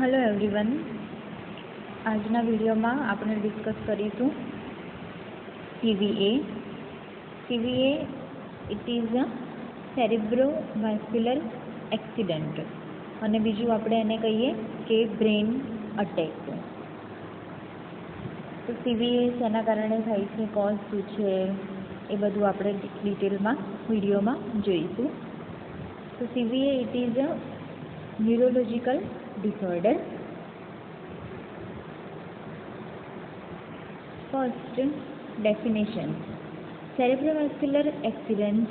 Hello everyone. आजना video में आपणे discuss करीशुं CVA। CVA it is a cerebrovascular accident અને બીજું આપણે એને કહીએ કે બ્રેન અટેક। તો CVA શેના કારણે થાય છે, કોઝ શું છે, એ બધું આપણે ડિટેલમાં વિડીયોમાં જોઈશું। તો CVA it is a neurological disorder। First definition: cerebrovascular accident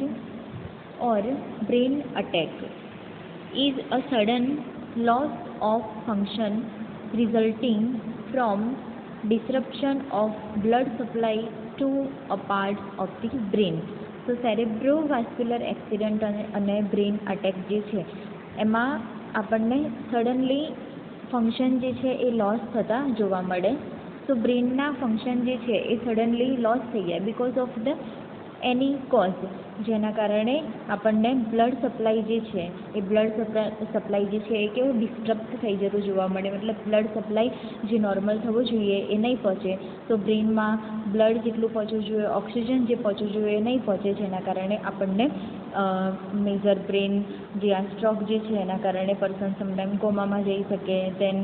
or brain attack is a sudden loss of function resulting from disruption of blood supply to a part of the brain। તો સેરેબ્રોવાસ્ક્યુલર accident અને brain attack જે છે એમાં આપણને suddenly function જે છે એ loss થતા જોવા મળે। તો બ્રેનના ફંક્શન જે છે એ સડનલી લોસ થઈ જાય because of the any cause, જેના કારણે આપણને બ્લડ સપ્લાય જે છે એ બ્લડ સપ્લાય જે છે એ કેવું ડિસ્ટર્બ થઈ જતું જોવા મળે। મતલબ બ્લડ સપ્લાય જે નોર્મલ થવું જોઈએ એ નહીં પહોંચે, તો બ્રેનમાં બ્લડ જેટલું પહોંચવું જોઈએ, ઓક્સિજન જે પહોંચવું જોઈએ એ નહીં પહોંચે, જેના કારણે આપણને મેજર બ્રેન જે આ સ્ટ્રોક જે છે એના કારણે પર્સન સમટાઈમ કોમામાં જઈ શકે, દેન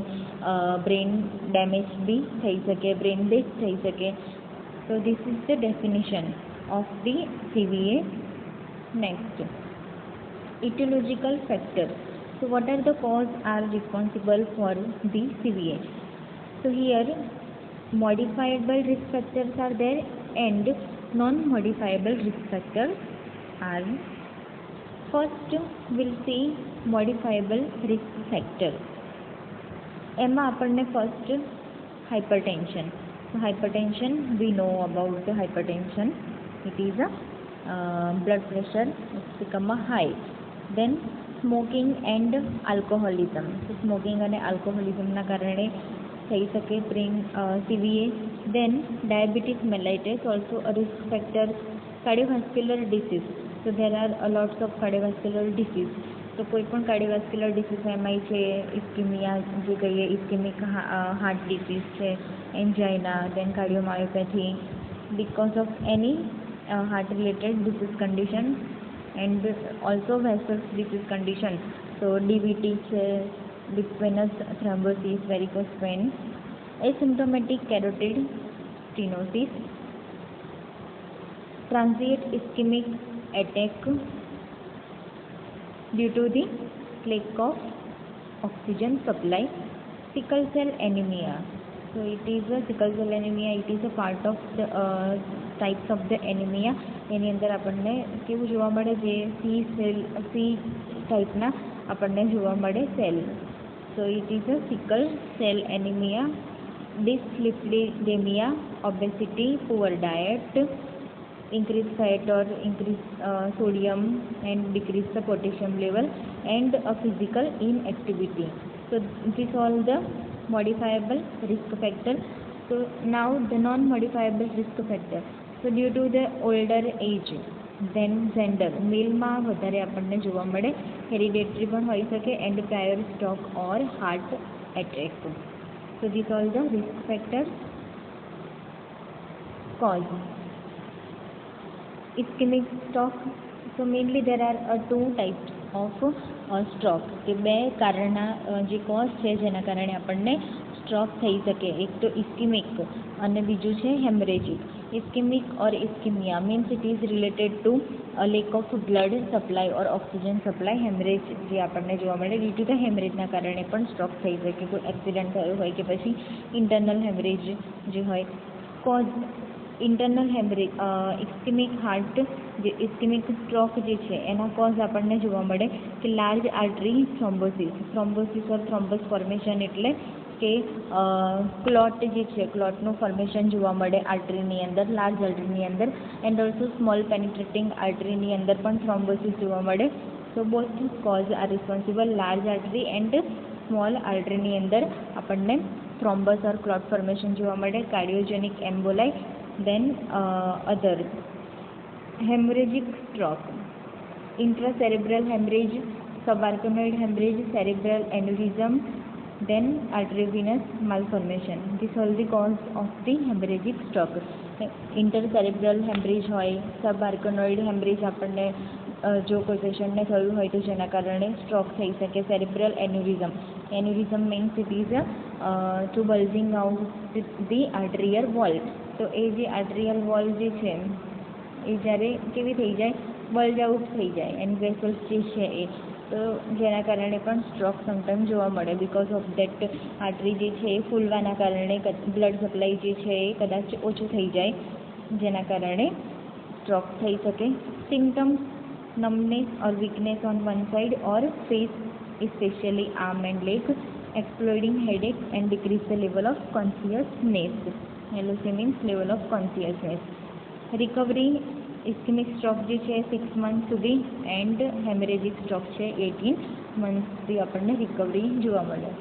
બ્રેન ડેમેજ બી થઈ શકે, બ્રેન ડેથ થઈ શકે। તો this is the definition of the CVA. Next, etiological factors. So what are the cause are responsible for the CVA? So here modifiable risk factors are there and non-modifiable risk factors are. First we'll see modifiable risk factor. એમાં આપણને first hypertension. So hypertension, we know about the hypertension. It is a blood pressure it's become a high. Then smoking and alcoholism. So smoking and alcoholism na karane થઈ શકે brain CVA. Then diabetes mellitus also a risk factor. Cardiovascular disease. So there are a lots of cardiovascular disease. તો કોઈ પણ cardiovascular disease એમાં છે ischaemia જે કહીએ, ischaemic heart disease છે, angina, then cardiomyopathy because of any heart related disease condition and also vessels disease condition. So DVT છે, deep venous thrombosis, varicose vein, asymptomatic carotid stenosis, transient ischemic attack due to the lack of oxygen supply, sickle cell anemia. So it is a sickle cell anemia, it is a part of the types of the anemia. એની અંદર આપણને કેવું જોવા મળે, જે C ટાઈપના આપણને જોવા મળે cell. So it is a sickle cell anemia, dyslipidemia, obesity, poor diet, increase fat or increase sodium and decrease the potassium level, and a physical inactivity. So these all the modifiable risk factor. So now the non-modifiable risk factor. So due to the older age, then gender, મેલમાં વધારે આપણને જોવા મળે, હેરિડેટરી પણ હોઈ શકે, and prior stroke or heart attack. So these all the risk factors. Cause ischemic stroke. So mainly there are two types of stroke. કે બે કારણના જે કોઝ છે જેના કારણે આપણને સ્ટ્રોક થઈ શકે, એક તો ઇસ્કેમિક અને બીજું છે haemorrhagic. Ischaemic or ischaemia means it is related to lack of blood supply or oxygen supply. Haemorrhage જે આપણને જોવા મળે, ડ્યુ ટુ ધ હેમરેજના કારણે પણ સ્ટ્રોક થઈ શકે, કોઈ એક્સિડન્ટ થયો હોય કે પછી ઇન્ટરનલ હેમરેજ જે હોય. કોઝ ઇન્ટરનલ હેમરેજ, ઇસ્કેમિક હાર્ટ જે ઇસ્કેમિક સ્ટ્રોક જે છે એના કોઝ આપણને જોવા મળે કે લાર્જ આર્ટરી થ્રોમ્બોસિસ. થ્રોમ્બોસિસ ઓર થ્રોમ્બસ ફોર્મેશન એટલે કે ક્લોટ જે છે, ક્લોટનું ફોર્મેશન જોવા મળે આર્ટરીની અંદર, લાર્જ આર્ટરીની અંદર, એન્ડ ઓલ્સો સ્મોલ પેનિટ્રેટિંગ આર્ટરીની અંદર પણ થ્રોમ્બોસિસ જોવા મળે. So both cause are responsible. Large artery and small આર્ટરીની અંદર આપણને થ્રોમ્બસ ઓર ક્લોટ ફોર્મેશન જોવા મળે, cardiogenic emboli. Then other hemorrhagic stroke, intracerebral hemorrhage, subarachnoid hemorrhage, cerebral aneurysm, then arteriovenous malformation. This all the cause of the hemorrhagic stroke. Intercerebral haemorrhage હોય, subarachnoid haemorrhage આપણને જો કોઈ પેશન્ટને થયું હોય તો જેના કારણે સ્ટ્રોક થઈ શકે. Cerebral aneurysm. Aneurysm means it is to bulging out the arterial wall. તો એ જે આર્ટરિયલ વોલ જે છે એ જ્યારે કેવી થઈ જાય, બલ્જ આઉટ થઈ જાય, એની વેસલ્સ જે છે એ, તો જેના કારણે પણ સ્ટ્રોક સમટાઈમ જોવા મળે. બિકોઝ ઓફ દેટ આર્ટરી જે છે એ ફૂલવાના કારણે બ્લડ સપ્લાય જે છે એ કદાચ ઓછું થઈ જાય, જેના કારણે સ્ટ્રોક થઈ શકે. Symptoms: numbness or weakness on one side or face, especially arm and leg, exploding headache and decrease the level of consciousness. LOC means level of consciousness. Recovery: ischemic stroke જે છે 6 months સુધી and haemorrhagic stroke છે 18 મંથ્સથી આપણને recovery જોવા મળે.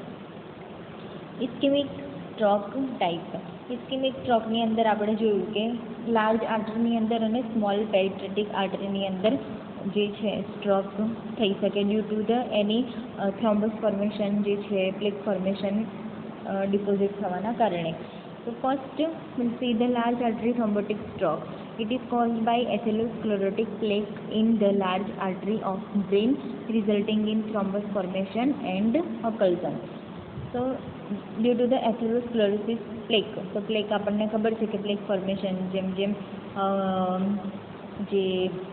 ઇસ્કેમિક stroke type. ઇસ્કેમિક સ્ટ્રોકની અંદર આપણે જોયું કે લાર્જ આર્ટરીની અંદર અને સ્મોલ પેરિટ્રેટિક આર્ટરીની અંદર જે છે સ્ટ્રોક થઈ શકે due to the any thrombus formation જે છે, પ્લેક ફોર્મેશન ડિપોઝિટ થવાના કારણે. So first we'll see the large artery thrombotic stroke. It is caused by atherosclerotic plaque in the large artery of brain, resulting in thrombus formation and occlusion. So due to the atherosclerosis plaque, so plaque આપણને ખબર છે કે plaque formation જેમ જેમ જે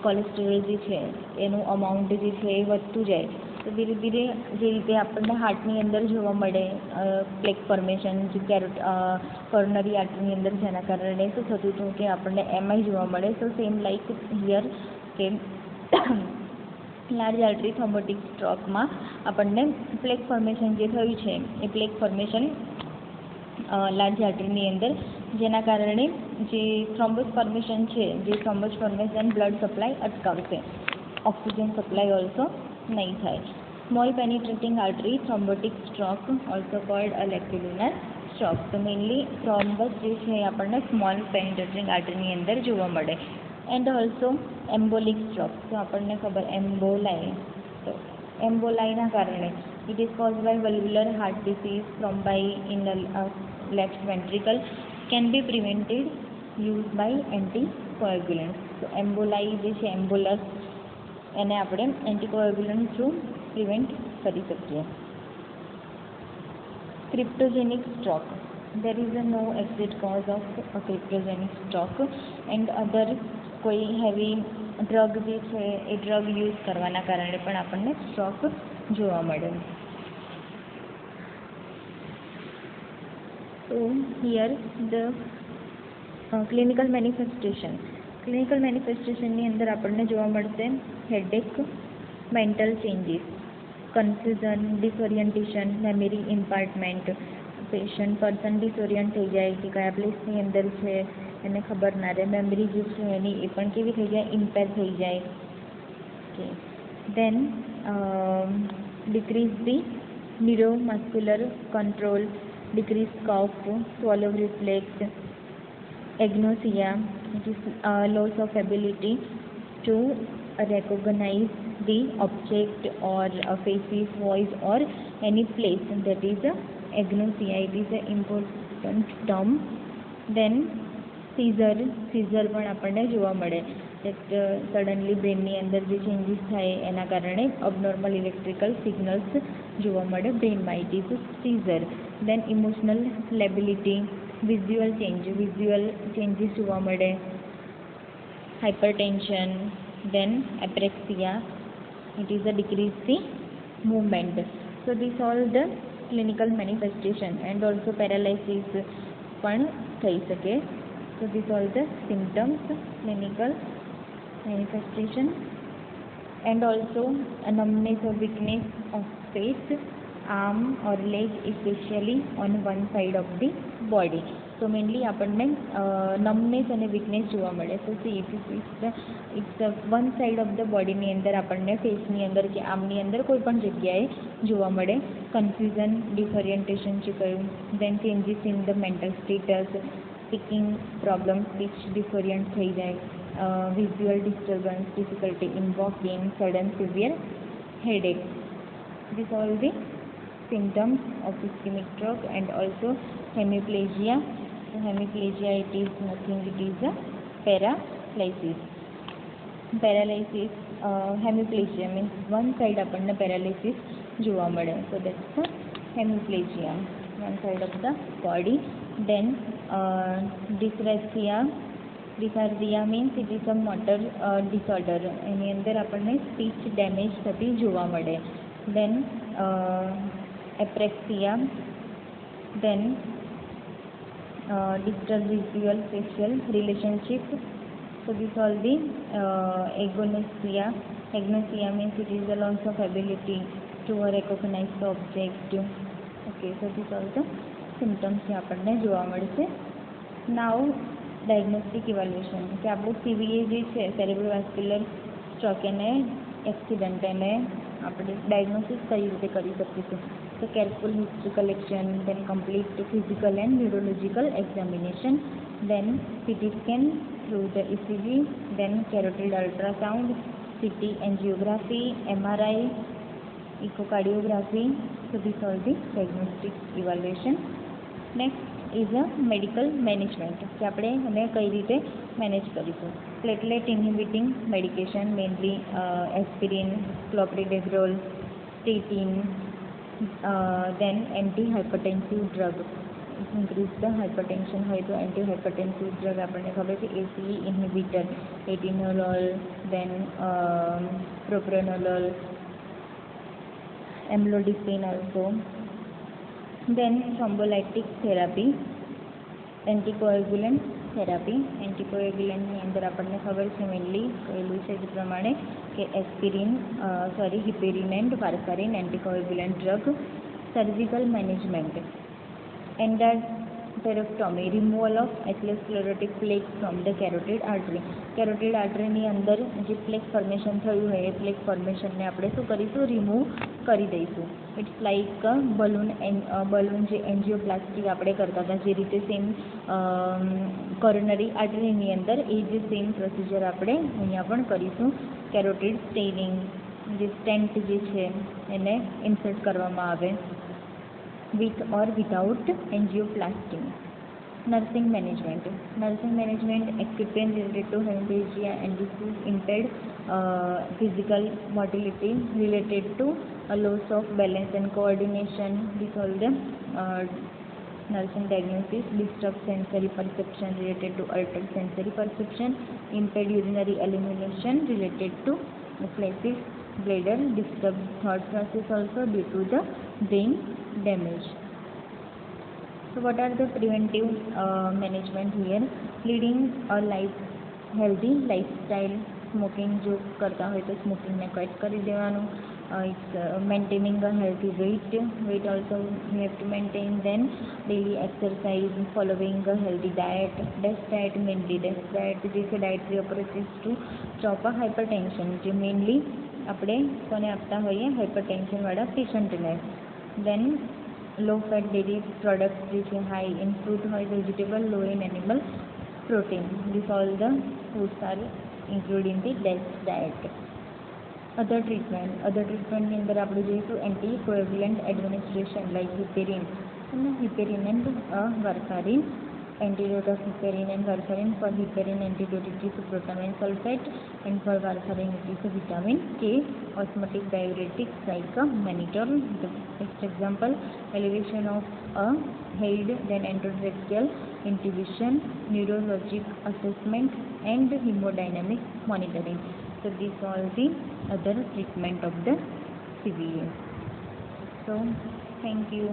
cholesterol જે છે એનું અમાઉન્ટ જે છે એ વધતું જાય, તો ધીરે ધીરે જે રીતે આપણને હાર્ટની અંદર જોવા મળે પ્લેક ફોર્મેશન જે કોરોનરી આર્ટરીની અંદર, જેના કારણે શું થતું હતું કે આપણને એમઆઈ જોવા મળે. સો સેમ લાઈક હિયર કે લાર્જ આર્ટરી થ્રોમ્બોટિક સ્ટ્રોકમાં આપણને પ્લેક ફોર્મેશન જે થયું છે એ પ્લેક ફોર્મેશન લાર્જ આર્ટરીની અંદર, જેના કારણે જે થ્રોમ્બસ ફોર્મેશન છે, જે થ્રોમ્બસ ફોર્મેશન બ્લડ સપ્લાય અટકાવશે, ઓક્સિજન સપ્લાય ઓલ્સો નહીં થાય. Small penetrating artery thrombotic stroke also called a lacunar stroke. તો મેઇનલી થ્રોમ્બસ જે છે એ આપણને સ્મોલ પેનિટ્રેટિંગ આર્ટરીની અંદર જોવા મળે. And also embolic stroke. તો આપણને ખબર એમ્બોલાઈ, તો એમ્બોલાઈના કારણે it is cause by valvular heart disease thrombi in left ventricle can be prevented use by anticoagulant. તો એમ્બોલાઈ જે છે, એમ્બોલસ, એને આપણે એન્ટીકોએગ્યુલન્ટ થ્રુ પ્રિવેન્ટ કરી શકીએ. ક્રિપ્ટોજેનિક stroke. there is no exit cause of a cryptogenic stroke and other કોઈ heavy drug જે છે એ ડ્રગ યુઝ કરવાના કારણે પણ આપણને સ્ટ્રોક જોવા મળે. તો here the clinical manifestation. Clinical મેનિફેસ્ટેશનની અંદર આપણને જોવા મળશે headache, mental changes, confusion, disorientation, memory impairment. Person disorient થઈ જાય કે કયા પ્લેસની અંદર છે એને ખબર ના રહે, મેમરી જે છે એની એ પણ કેવી થઈ જાય, ઇમ્પેર થઈ જાય. Okay, then decrease the neuromuscular control, decrease cough, swallow reflex, agnosia, it is loss of ability to recognize the object or faces, voice or any place. That is agnosia. It is an important term. Then seizure પણ આપણને જોવા મળે. that suddenly બ્રેનની અંદર જે changes થાય એના કારણે અબનોર્મલ electrical signals જોવા મળે બ્રેનમાં. It is seizure. Then emotional lability, visual changes જોવા મળે, hypertension, then apraxia. It is a decrease the movement. So this all the clinical manifestation. And also paralysis પણ થઈ શકે. So this all the symptoms, clinical manifestation. And also a numbness or weakness of face, arm or leg, especially on one side of the body. So mainly આપણને numbness અને weakness જોવા મળે. So see, it's one side of the bodyની અંદર આપણને ફેસની અંદર કે આર્મની અંદર કોઈ પણ જગ્યાએ જોવા મળે. કન્ફ્યુઝન, ડિસઓરિયન્ટેશન જે કહ્યું. Then changes in the mental status, speaking problem, speech disorient થઈ જાય, visual disturbance, difficulty in walking, sudden severe headache. This all the symptoms of ischemic stroke and also hemiplegia. So hemiplegia, it is nothing, it is a paralysis. Paralysis, hemiplegia means one side આપણને paralysis જોવા મળે. So that's the hemiplegia, one side of the body. Then dysarthria. Dysarthria means it is a motor disorder. એની અંદર આપણને speech damage થતી જોવા મળે. Then apraxia. Then disturbed visual spatial relationship. So these all the agnosia. Agnosia means it is the loss of ability to recognize the object. Okay, so these all the symptoms આપણને જોવા મળશે. Now diagnostic evaluation કે આપણે CVA જે છે સેરેબ્રોવાસ્ક્યુલર stroke એને accident એને આપણે ડાયગ્નોસિસ કઈ રીતે કરી શકીશું. So careful history collection, then complete physical and neurological examination, then CT scan through the ECG, then carotid ultrasound, CT angiography, MRI, echocardiography. So these are the diagnostic evaluation. Next is a medical management કે આપણે એને કઈ રીતે manage કરીશું. Platelet inhibiting medication mainly aspirin, clopidogrel, statin, then anti-hypertensive drug. Increase the hypertension હોય તો anti-hypertensive drug આપણને ખબર છે ACE inhibitor, atenolol, then propranolol, amlodipine also. Then thrombolytic therapy, anticoagulant therapy. Anticoagulant ની અંદર આપણને ખબર છે મેઇનલી કહેલું છે જે પ્રમાણે કે aspirin heparin and warfarin anticoagulant drug. Surgical management, endarterectomy, removal of atherosclerotic plaque from the carotid artery. carotid artery ની અંદર જે પ્લેક ફોર્મેશન થયું હોય એ પ્લેક ફોર્મેશનને આપણે શું કરીશું, રિમૂવ કરી દઈશું. ઇટ્સ લાઇક બલૂન જે એન્જિયોપ્લાસ્ટી આપણે કરતા હતા જે રીતે સેમ કોરોનરી આર્ટરીની અંદર એ જ સેમ પ્રોસિજર આપણે અહીંયા પણ કરીશું. કેરોટિડ સ્ટેનિંગ, જે સ્ટેન્ટ જે છે એને ઇન્સર્ટ કરવામાં આવે with or without angioplasty. Nursing management. Nursing management, equipment related to hemiplegia and disease impaired physical motility related to a loss of balance and coordination. These all the nursing diagnosis. Disturbed sensory perception related to altered sensory perception. Impaired urinary elimination related to flacis, bladder. Disturbed thought process also due to the brain damage. So what are the preventive management here? Leading a healthy lifestyle. Smoking જો કરતા હોય તો સ્મોકિંગને cut કરી દેવાનું. Maintaining a healthy weight also we have to maintain. Then daily exercise, following a healthy diet. DEST diet mainly. DEST diet જે છે dietary approaches to stop a hypertension જે mainly આપણે કોને આપતા હોઈએ, હાઇપરટેન્શનવાળા પેશન્ટને. Then low fat dairy products જે છે high in fruit, હોય vegetable, low in animal protein. These all the foods are included in the DEST diet. Other treatmentની અંદર આપણે જોઈશું anticoagulant administration like heparin and warfarin. Antidote of heparin and warfarin. For heparin antidote it is protamine sulfate, and for warfarin it is vitamin K. Osmotic diuretics like mannitol. The next example, elevation of a head, then endotracheal intubation, neurologic assessment and hemodynamic monitoring. So these are the other treatment of the CVA. So thank you.